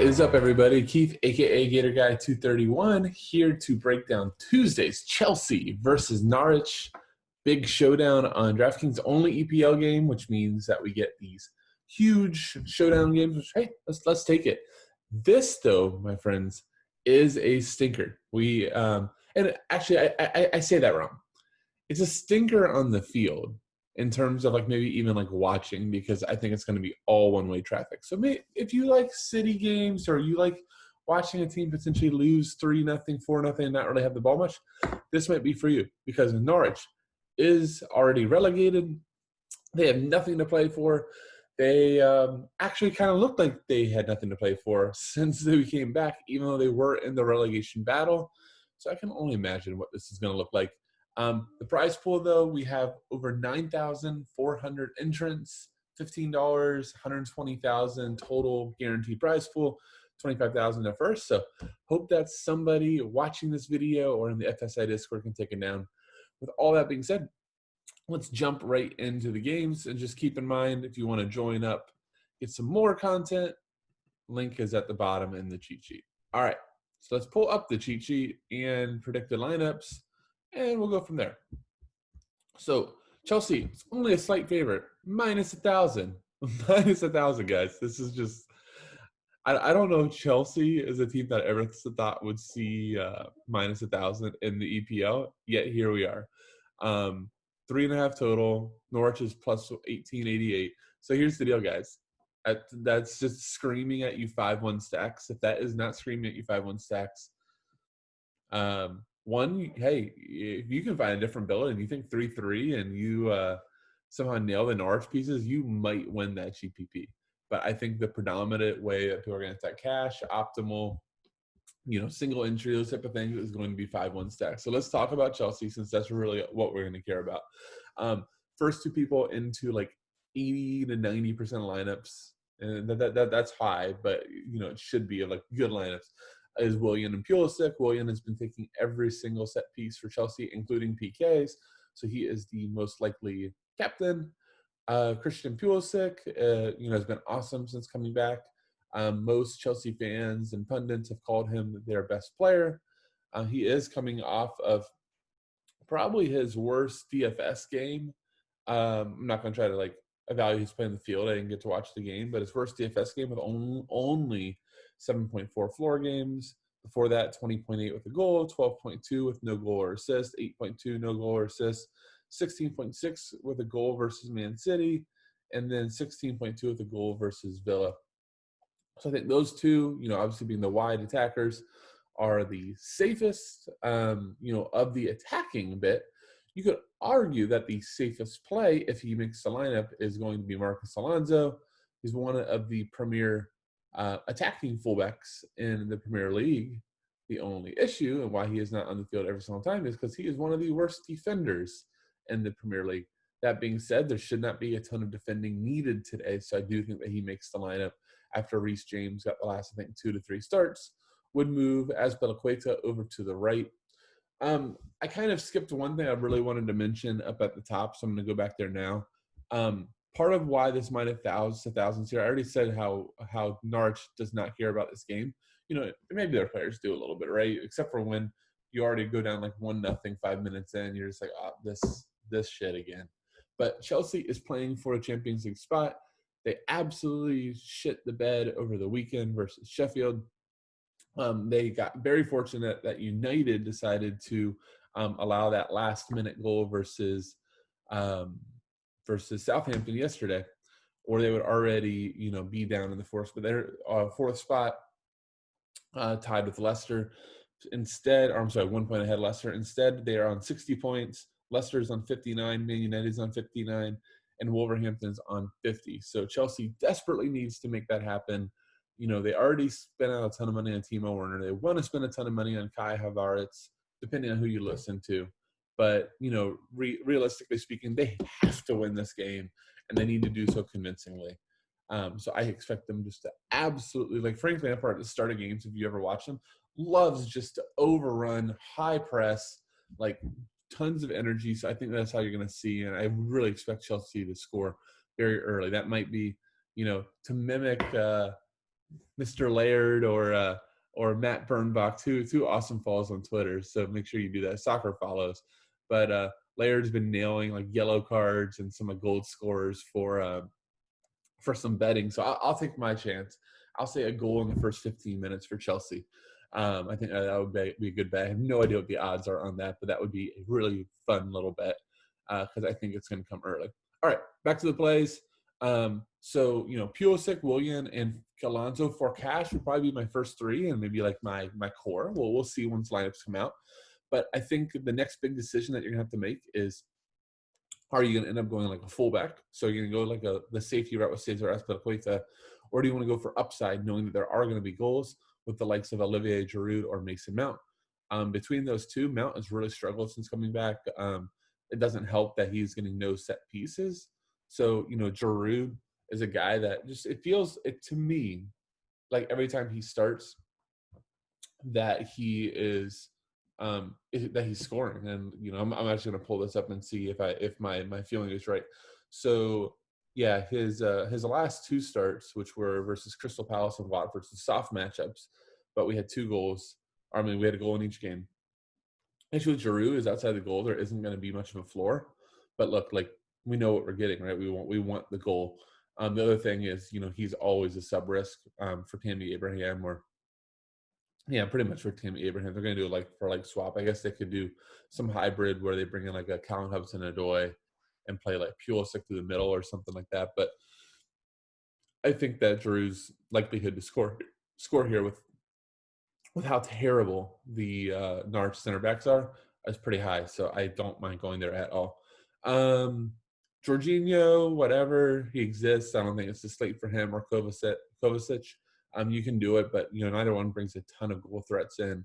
is up, everybody? Keith, aka Gator Guy 231, here to break down Tuesday's Chelsea versus Norwich big showdown on Draftkings only EPL game, which means that we get these huge showdown games. Which, hey, let's take it. This, though, my friends, is a stinker. And actually, I say that wrong. It's a stinker on the field in terms of maybe even watching, because I think it's going to be all one-way traffic. So if you like city games, or you like watching a team potentially lose 3-0, 4-0, and not really have the ball much, this might be for you, because Norwich is already relegated. They have nothing to play for. They actually kind of looked like they had nothing to play for since they came back, even though they were in the relegation battle. So I can only imagine what this is going to look like. The prize pool, though, we have over 9,400 entrants, $15, 120,000 total guaranteed prize pool, 25,000 at first. So hope that somebody watching this video or in the FSI Discord can take it down. With all that being said, let's jump right into the games. And just keep in mind, if you want to join up, get some more content, link is at the bottom in the cheat sheet. All right, so let's pull up the cheat sheet and predicted lineups, and we'll go from there. So Chelsea, it's only a slight favorite, minus 1,000. Minus 1,000, guys. This is just, I don't know if Chelsea is a team that I ever thought would see minus 1,000 in the EPL, yet here we are. 3.5 total. Norwich is plus 1888. So here's the deal, guys. That's just screaming at you 5-1 stacks. If that is not screaming at you 5-1 stacks, hey, if you can find a different build and you think 3-3 and you somehow nail the Norwich pieces, you might win that GPP. But I think the predominant way that people are going to attack cash, optimal, single entry, those type of things, is going to be 5-1 stacks. So let's talk about Chelsea, since that's really what we're going to care about. First two people into 80 to 90% lineups, and that's high, but it should be good lineups, is Willian and Pulisic. Willian has been taking every single set piece for Chelsea, including PKs, so he is the most likely captain. Christian Pulisic, has been awesome since coming back. Most Chelsea fans and pundits have called him their best player. He is coming off of probably his worst DFS game. I'm not going to try to evaluate his play in the field. I didn't get to watch the game, but his first DFS game with only 7.4 floor games. Before that, 20.8 with a goal, 12.2 with no goal or assist, 8.2 no goal or assist, 16.6 with a goal versus Man City, and then 16.2 with a goal versus Villa. So I think those two, obviously being the wide attackers, are the safest, of the attacking bit. You could argue that the safest play, if he makes the lineup, is going to be Marcos Alonso. He's one of the premier attacking fullbacks in the Premier League. The only issue, and why he is not on the field every single time, is because he is one of the worst defenders in the Premier League. That being said, there should not be a ton of defending needed today, so I do think that he makes the lineup after Reece James got the last, 2 to 3 starts. Would move Azpilicueta over to the right. I kind of skipped one thing I really wanted to mention up at the top, so I'm going to go back there now. Part of why this minus 1,000 here, I already said how Norwich does not care about this game. Maybe their players do a little bit, right? Except for when you already go down 1-0 5 minutes in, you're just this shit again. But Chelsea is playing for a Champions League spot. They absolutely shit the bed over the weekend versus Sheffield. They got very fortunate that United decided to allow that last-minute goal versus Southampton yesterday, or they would already, be down in the fourth. But they're fourth spot, tied with Leicester. Instead, 1 point ahead of Leicester. Instead, they are on 60 points. Leicester's on 59, Man United's on 59, and Wolverhampton's on 50. So Chelsea desperately needs to make that happen. They already spent out a ton of money on Timo Werner. They want to spend a ton of money on Kai Havertz, depending on who you listen to. But, realistically speaking, they have to win this game, and they need to do so convincingly. So I expect them just to absolutely, Frank Lampard at the start of games, if you ever watch them, loves just to overrun, high press, tons of energy. So I think that's how you're going to see, and I really expect Chelsea to score very early. That might be, to mimic Mr. Laird or Matt Bernbach, two awesome follows on Twitter. So make sure you do that. Soccer follows, but Laird's been nailing like yellow cards and some gold scorers for some betting. So I'll take my chance. I'll say a goal in the first 15 minutes for Chelsea. I think that would be a good bet. I have no idea what the odds are on that, but that would be a really fun little bet because I think it's going to come early. All right, back to the plays. So, Pulisic, Willian, and Alonso for cash would probably be my first three and maybe like my core. We'll see once lineups come out. But I think the next big decision that you're going to have to make is, are you going to end up going like a fullback? So you're going to go like the safety route with Cesar Azpilicueta, or do you want to go for upside, knowing that there are going to be goals with the likes of Olivier Giroud or Mason Mount? Between those two, Mount has really struggled since coming back. It doesn't help that he's getting no set pieces. So, Giroud is a guy that it feels to me like every time he starts that he is that he's scoring. And I'm actually going to pull this up and see if my feeling is right. So yeah, his last two starts, which were versus Crystal Palace and Watford, soft matchups, but we had 2 goals. We had a goal in each game. Actually, with Giroud is outside the goal, there isn't going to be much of a floor. But look, like we know what we're getting, right? We want the goal. The other thing is, he's always a sub risk for Tammy Abraham or. Yeah, pretty much for Tammy Abraham. They're going to do it for swap. I guess they could do some hybrid where they bring in like a Callum Hudson-Odoi and play like Pulisic through the middle or something like that. But I think that Drew's likelihood to score here with how terrible the Norwich center backs are is pretty high. So I don't mind going there at all. Jorginho, whatever, he exists. I don't think it's a slate for him or Kovacic. You can do it, but neither one brings a ton of goal threats in.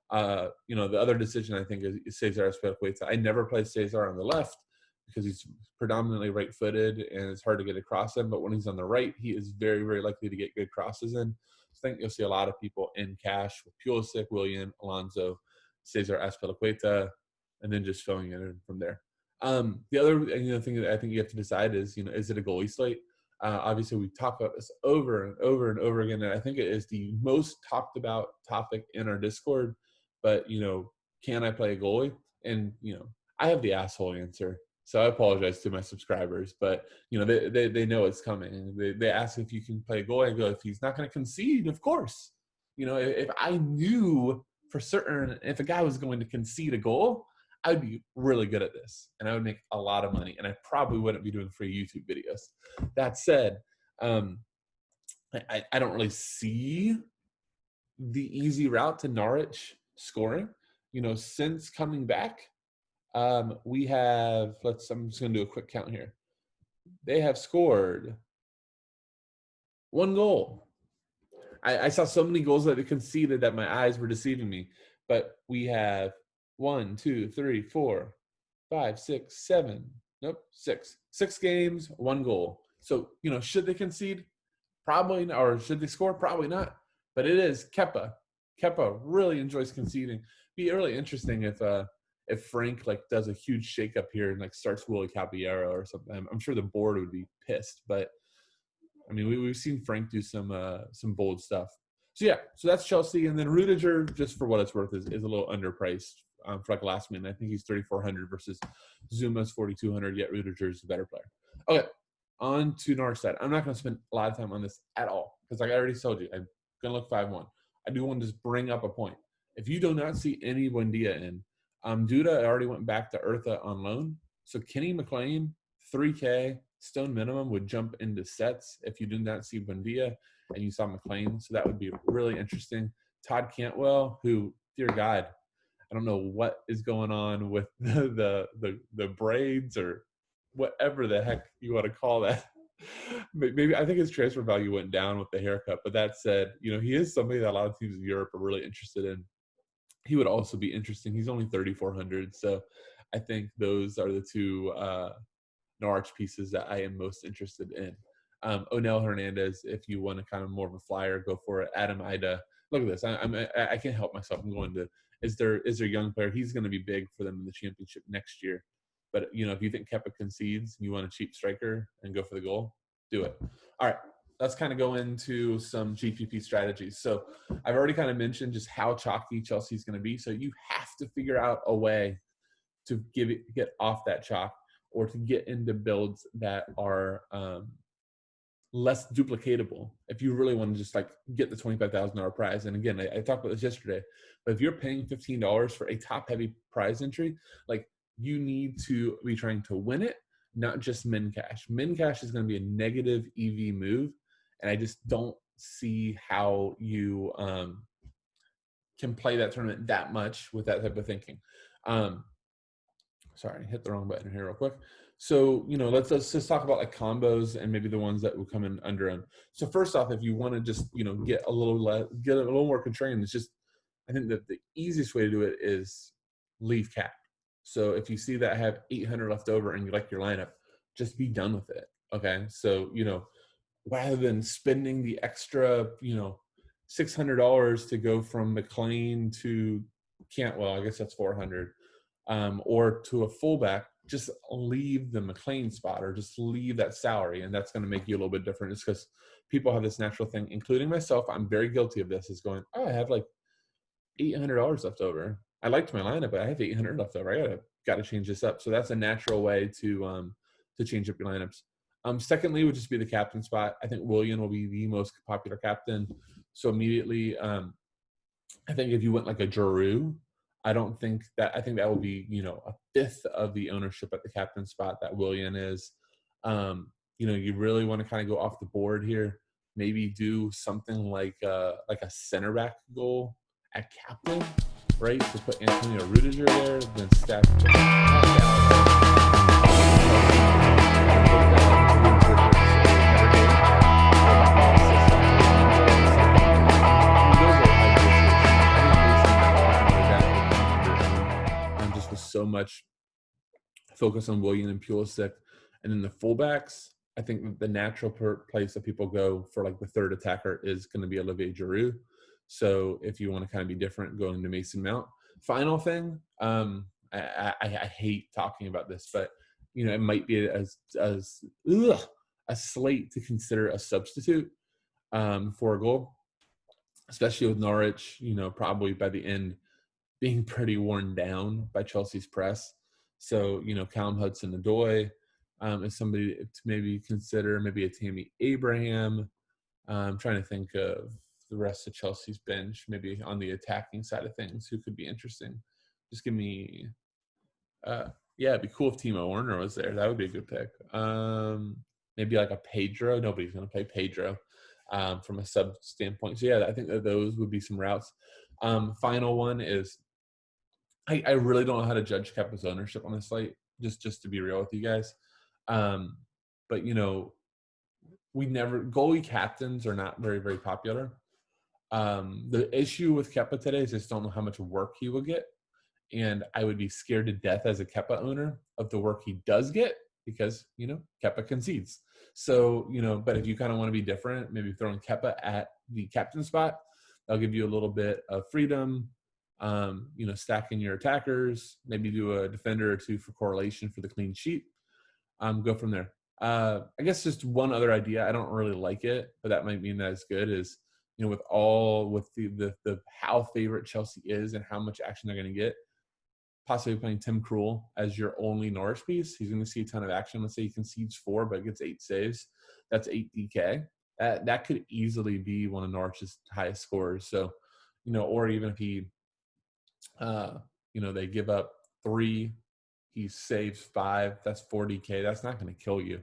The other decision I think is Cesar Azpilicueta. I never play Cesar on the left because he's predominantly right-footed and it's hard to get across him. But when he's on the right, he is very, very likely to get good crosses in. So I think you'll see a lot of people in cash with Pulisic, Willian, Alonso, Cesar Azpilicueta, and then just filling it in from there. The other thing that I think you have to decide is, is it a goalie slate? Obviously, we talk about this over and over and over again, and I think it is the most talked about topic in our Discord. But, can I play a goalie? And, I have the asshole answer. So I apologize to my subscribers, but, they know it's coming. They ask if you can play a goalie. I go, if he's not going to concede, of course. If I knew for certain if a guy was going to concede a goal, I'd be really good at this and I would make a lot of money and I probably wouldn't be doing free YouTube videos. That said, I don't really see the easy route to Norwich scoring. Since coming back, we have, I'm just going to do a quick count here. They have scored 1 goal. I saw so many goals that they conceded that my eyes were deceiving me, but we have 1, 2, 3, 4, 5, 6, 7. Nope, 6. 6 games, 1 goal. So, should they concede? Probably not. Or should they score? Probably not. But it is Kepa. Kepa really enjoys conceding. Be really interesting if Frank does a huge shakeup here and starts Willie Caballero or something. I'm sure the board would be pissed. But we've seen Frank do some bold stuff. So yeah, so that's Chelsea, and then Rudiger, just for what it's worth, is a little underpriced for last minute. I think he's 3,400 versus Zuma's 4,200. Yet Rudiger's a better player. Okay, on to Norwich side. I'm not going to spend a lot of time on this at all because, I already told you, I'm going to look 5-1. I do want to just bring up a point. If you do not see any Buendia in, Duda already went back to Eartha on loan. So Kenny McLean, 3K, stone minimum would jump into sets if you do not see Buendia and you saw McLean. So that would be really interesting. Todd Cantwell, who, dear God, I don't know what is going on with the braids or whatever the heck you want to call that. Maybe I think his transfer value went down with the haircut. But that said, he is somebody that a lot of teams in Europe are really interested in. He would also be interesting. He's only 3,400. So I think those are the two Norwich pieces that I am most interested in. Onel Hernandez, if you want to kind of more of a flyer, go for it. Adam Ida. Look at this. I can't help myself. I'm going to is there young player. He's going to be big for them in the championship next year. But if you think Kepa concedes and you want a cheap striker and go for the goal, do it. All right. let's kind of go into some GPP strategies. So I've already kind of mentioned just how chalky Chelsea is going to be. So you have to figure out a way to get off that chalk, or to get into builds that are less duplicatable if you really want to just like get the $25,000 prize. And again, I talked about this yesterday, but if you're paying $15 for a top heavy prize entry, like you need to be trying to win it, not just min cash. Min cash is going to be a negative EV move, and I just don't see how you can play that tournament that much with that type of thinking. Sorry, hit the wrong button here real quick. So, let's just talk about like combos and maybe the ones that will come in under them. So first off, if you want to just, get a little more contrarian, it's just, I think that the easiest way to do it is leave cap. So if you see that I have 800 left over and you like your lineup, just be done with it. Okay. So, rather than spending the extra, $600 to go from McLean to Cantwell, I guess that's 400. Or to a fullback, just leave the McLean spot, or just leave that salary, and that's going to make you a little bit different. It's because people have this natural thing, including myself. I'm very guilty of this. Is going, oh, I have like $800 left over. I liked my lineup, but I have 800 left over. I gotta change this up. So that's a natural way to change up your lineups. Secondly, would just be the captain spot. I think Willian will be the most popular captain. So immediately, I think if you went like a Giroud, I think that will be, a fifth of the ownership at the captain spot that Willian is. You really want to kind of go off the board here. Maybe do something like a center back goal at captain, right? To put Antonio Rudiger there, then stack so much focus on Willian and Pulisic. And then the fullbacks, I think the natural place that people go for like the third attacker is going to be Olivier Giroud. So if you want to kind of be different, go into Mason Mount. Final thing, I hate talking about this, but it might be a slate to consider a substitute for a goal, especially with Norwich, probably by the end being pretty worn down by Chelsea's press. So, Callum Hudson-Odoi is somebody to maybe consider, maybe a Tammy Abraham. I'm trying to think of the rest of Chelsea's bench, maybe on the attacking side of things, who could be interesting. Just give me it'd be cool if Timo Werner was there. That would be a good pick. Maybe like a Pedro. Nobody's going to play Pedro from a sub standpoint. So, yeah, I think that those would be some routes. Final one is I really don't know how to judge Kepa's ownership on this slate, just to be real with you guys. But, goalie captains are not very, very popular. The issue with Kepa today is I just don't know how much work he will get. And I would be scared to death as a Kepa owner of the work he does get because, Kepa concedes. So, but if you kind of want to be different, maybe throwing Kepa at the captain spot, that'll give you a little bit of freedom, stacking your attackers, maybe do a defender or two for correlation for the clean sheet. Go from there. I guess just one other idea. I don't really like it, but that might mean that it's good is, with the how favorite Chelsea is and how much action they're going to get, possibly playing Tim Krul as your only Norwich piece. He's going to see a ton of action. Let's say he concedes 4, but gets 8 saves. That's 8 DK. That could easily be one of Norwich's highest scorers. So, or even if he, they give up 3, he saves 5, that's 4 DK. That's not going to kill you.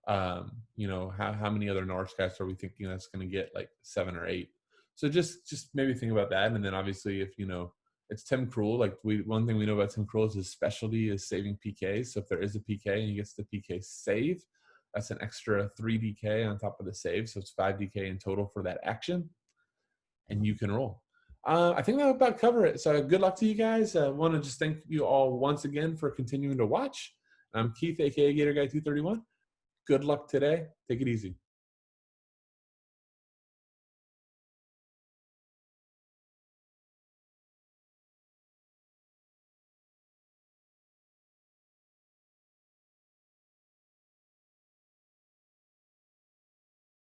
How many other Norwich guys are we thinking that's going to get like 7 or 8? So just maybe think about that. And then obviously if, it's Tim Krul, like one thing we know about Tim Krul is his specialty is saving PKs. So if there is a PK and he gets the PK save, that's an extra 3 DK on top of the save. So it's 5 DK in total for that action. And you can roll. I think that will about cover it. So good luck to you guys. I want to just thank you all once again for continuing to watch. I'm Keith, a.k.a. Gator Guy 231. Good luck today. Take it easy.